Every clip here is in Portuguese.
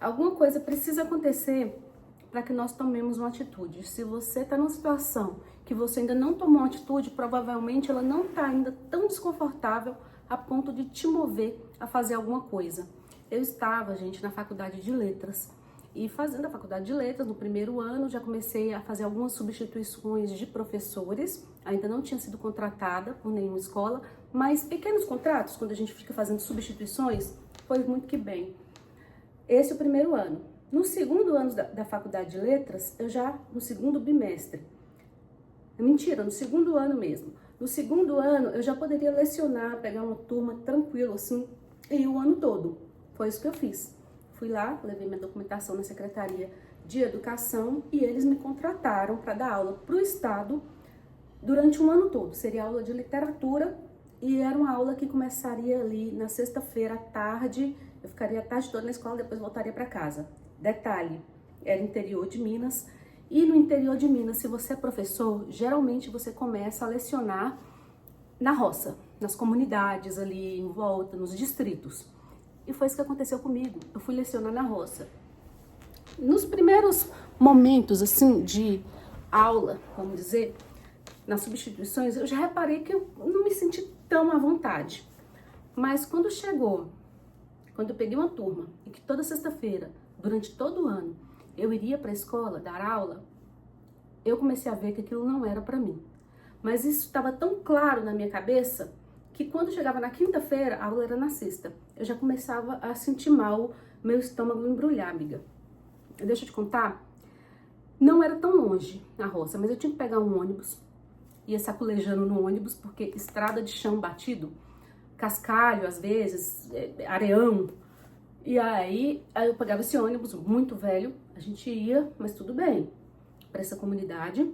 Alguma coisa precisa acontecer para que nós tomemos uma atitude. Se você está numa situação que você ainda não tomou uma atitude, provavelmente ela não está ainda tão desconfortável a ponto de te mover a fazer alguma coisa. Eu estava, gente, na faculdade de letras. E fazendo a faculdade de letras, no primeiro ano, já comecei a fazer algumas substituições de professores. Ainda não tinha sido contratada por nenhuma escola, mas pequenos contratos, quando a gente fica fazendo substituições, foi muito que bem. Esse é o primeiro ano. No segundo ano da faculdade de letras, no segundo bimestre, mentira, no segundo ano mesmo. No segundo ano, eu já poderia lecionar, pegar uma turma tranquilo, assim, e o ano todo. Foi isso que eu fiz. Fui lá, levei minha documentação na Secretaria de Educação e eles me contrataram para dar aula para o Estado durante um ano todo. Seria aula de literatura e era uma aula que começaria ali na sexta-feira à tarde. Eu ficaria a tarde toda na escola, depois voltaria para casa. Detalhe, era interior de Minas. E no interior de Minas, se você é professor, geralmente você começa a lecionar na roça, nas comunidades ali em volta, nos distritos. E foi isso que aconteceu comigo. Eu fui lecionar na roça. Nos primeiros momentos, assim, de aula, vamos dizer, nas substituições, eu já reparei que eu não me senti tão à vontade. Mas quando eu peguei uma turma, e que toda sexta-feira, durante todo o ano, eu iria para a escola dar aula, eu comecei a ver que aquilo não era para mim. Mas isso estava tão claro na minha cabeça que quando chegava na quinta-feira, a aula era na sexta, eu já começava a sentir mal, meu estômago embrulhar, amiga. Deixa eu te contar, não era tão longe a roça, mas eu tinha que pegar um ônibus, ia saculejando no ônibus, porque estrada de chão batido, cascalho às vezes, areão, e aí eu pegava esse ônibus muito velho, a gente ia, mas tudo bem, para essa comunidade,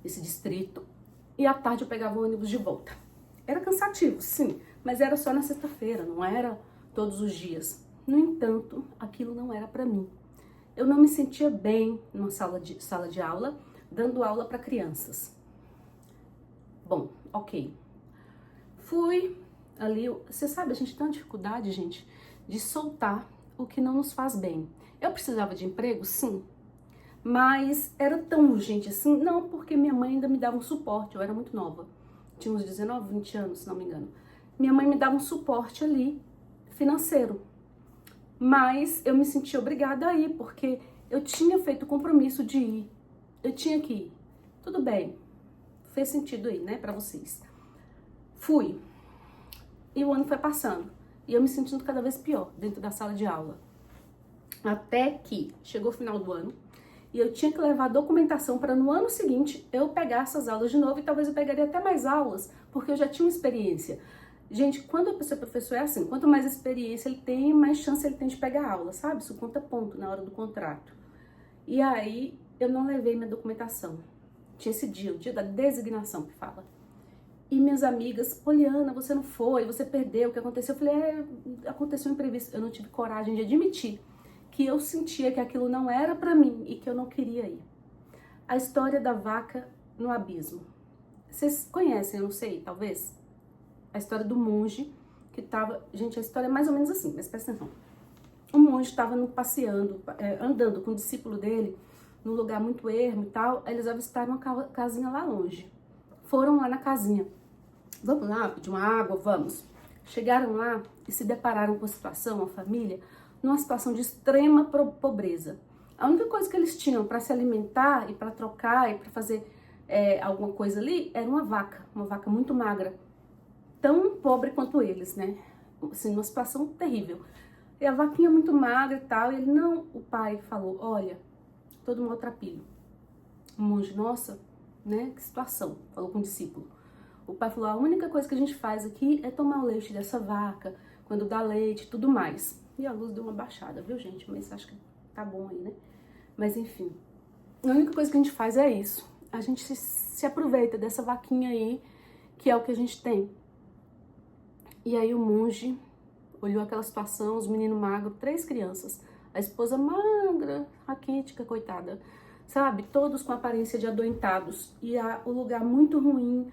esse distrito, e à tarde eu pegava o ônibus de volta. Era cansativo, sim, mas era só na sexta-feira, não era todos os dias. No entanto, aquilo não era para mim. Eu não me sentia bem numa sala de aula, dando aula para crianças. Bom, ok. Fui ali, você sabe, a gente tem uma dificuldade, gente, de soltar o que não nos faz bem. Eu precisava de emprego, sim, mas era tão urgente assim? Não, porque minha mãe ainda me dava um suporte, eu era muito nova. Tinha uns 19, 20 anos, se não me engano. Minha mãe me dava um suporte ali, financeiro. Mas eu me sentia obrigada a ir, porque eu tinha feito o compromisso de ir. Eu tinha que ir. Tudo bem. Fez sentido aí, né, pra vocês. Fui. E o ano foi passando. E eu me sentindo cada vez pior dentro da sala de aula. Até que chegou o final do ano. E eu tinha que levar a documentação para no ano seguinte eu pegar essas aulas de novo e talvez eu pegaria até mais aulas, porque eu já tinha uma experiência. Gente, quando a pessoa é professor é assim, quanto mais experiência ele tem, mais chance ele tem de pegar aula, sabe? Isso conta ponto na hora do contrato. E aí eu não levei minha documentação. Tinha esse dia, o dia da designação que fala. E minhas amigas, Poliana, você não foi, você perdeu, o que aconteceu? Eu falei, aconteceu um imprevisto. Eu não tive coragem de admitir que eu sentia que aquilo não era pra mim e que eu não queria ir. A história da vaca no abismo. Vocês conhecem, eu não sei, talvez? A história do monge que tava... Gente, a história é mais ou menos assim, mas presta atenção. O monge estava passeando, andando com o discípulo dele, num lugar muito ermo e tal, aí eles avistaram uma casinha lá longe. Foram lá na casinha. Vamos lá, pedir uma água, vamos. Chegaram lá e se depararam com a situação, a família, numa situação de extrema pobreza. A única coisa que eles tinham para se alimentar e para trocar e para fazer alguma coisa ali era uma vaca muito magra, tão pobre quanto eles, né? Assim, uma situação terrível. E a vaquinha muito magra e tal, e ele não, o pai falou, olha, todo maltrapilho. O monge, nossa, né? Que situação, falou com o discípulo. O pai falou, a única coisa que a gente faz aqui é tomar o leite dessa vaca, quando dá leite e tudo mais. E a luz deu uma baixada, viu, gente? Mas acho que tá bom aí, né? Mas, enfim. A única coisa que a gente faz é isso. A gente se aproveita dessa vaquinha aí, que é o que a gente tem. E aí o monge olhou aquela situação, os meninos magros, 3 crianças. A esposa magra, raquítica, coitada. Sabe? Todos com aparência de adoentados. E o lugar muito ruim,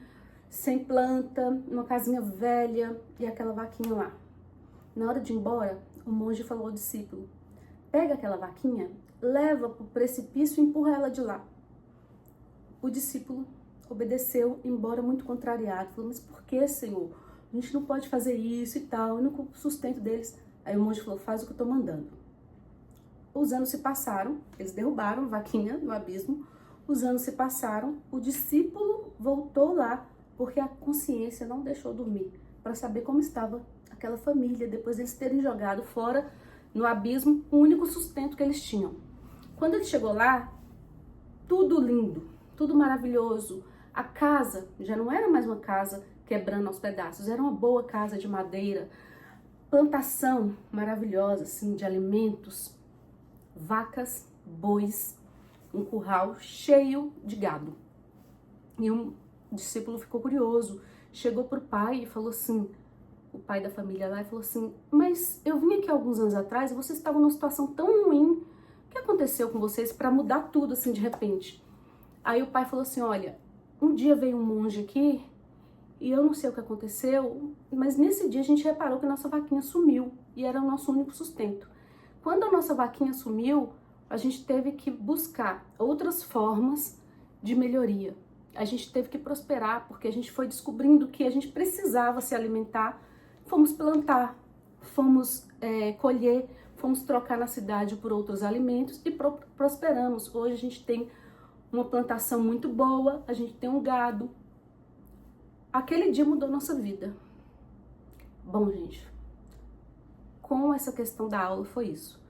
sem planta, uma casinha velha e aquela vaquinha lá. Na hora de ir embora, o monge falou ao discípulo: pega aquela vaquinha, leva para o precipício e empurra ela de lá. O discípulo obedeceu, embora muito contrariado. Falou: mas por que, Senhor? A gente não pode fazer isso e tal, o único sustento deles. Aí o monge falou: faz o que eu estou mandando. Os anos se passaram, eles derrubaram a vaquinha no abismo. Os anos se passaram, o discípulo voltou lá, porque a consciência não deixou dormir, para saber como estava aquela família, depois de eles terem jogado fora no abismo o único sustento que eles tinham. Quando ele chegou lá, tudo lindo, tudo maravilhoso. A casa já não era mais uma casa quebrando aos pedaços, era uma boa casa de madeira, plantação maravilhosa, assim, de alimentos, vacas, bois, um curral cheio de gado. E um discípulo ficou curioso, chegou pro pai e falou assim, o pai da família lá, e falou assim: mas eu vim aqui alguns anos atrás e vocês estavam numa situação tão ruim, o que aconteceu com vocês para mudar tudo assim de repente? Aí o pai falou assim: olha, um dia veio um monge aqui e eu não sei o que aconteceu, mas nesse dia a gente reparou que a nossa vaquinha sumiu e era o nosso único sustento. Quando a nossa vaquinha sumiu, a gente teve que buscar outras formas de melhoria. A gente teve que prosperar porque a gente foi descobrindo que a gente precisava se alimentar. Fomos plantar, fomos colher, fomos trocar na cidade por outros alimentos e prosperamos. Hoje a gente tem uma plantação muito boa, a gente tem um gado. Aquele dia mudou nossa vida. Bom, gente, com essa questão da aula foi isso.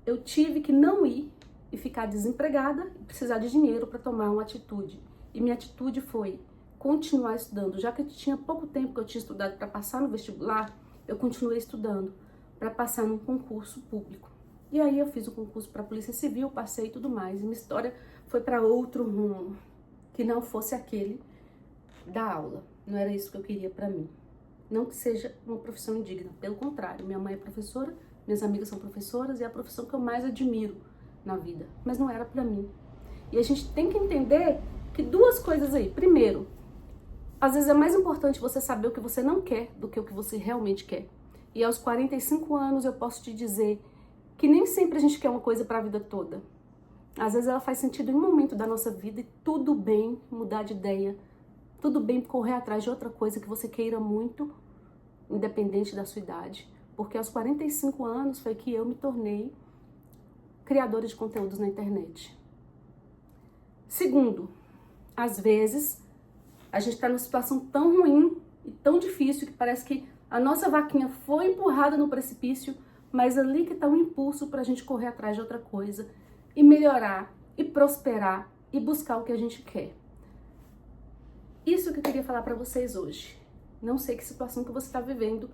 Eu tive que não ir e ficar desempregada e precisar de dinheiro para tomar uma atitude. E minha atitude foi continuar estudando. Já que eu tinha pouco tempo que eu tinha estudado para passar no vestibular, eu continuei estudando para passar num concurso público. E aí eu fiz o concurso para a Polícia Civil, passei e tudo mais. E minha história foi para outro rumo, que não fosse aquele da aula. Não era isso que eu queria para mim. Não que seja uma profissão indigna, pelo contrário. Minha mãe é professora, minhas amigas são professoras e é a profissão que eu mais admiro na vida. Mas não era para mim. E a gente tem que entender que duas coisas aí. Primeiro, às vezes é mais importante você saber o que você não quer do que o que você realmente quer. E aos 45 anos eu posso te dizer que nem sempre a gente quer uma coisa para a vida toda. Às vezes ela faz sentido em um momento da nossa vida e tudo bem mudar de ideia. Tudo bem correr atrás de outra coisa que você queira muito, independente da sua idade. Porque aos 45 anos foi que eu me tornei criadora de conteúdos na internet. Segundo, às vezes a gente está numa situação tão ruim e tão difícil que parece que a nossa vaquinha foi empurrada no precipício, mas ali que está um impulso para a gente correr atrás de outra coisa e melhorar, e prosperar, e buscar o que a gente quer. Isso que eu queria falar para vocês hoje. Não sei que situação que você está vivendo,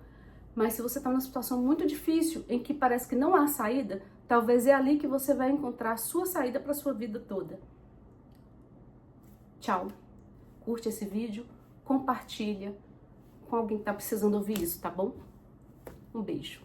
mas se você está numa situação muito difícil, em que parece que não há saída, talvez é ali que você vai encontrar a sua saída para a sua vida toda. Tchau. Curte esse vídeo, compartilha com alguém que está precisando ouvir isso, tá bom? Um beijo.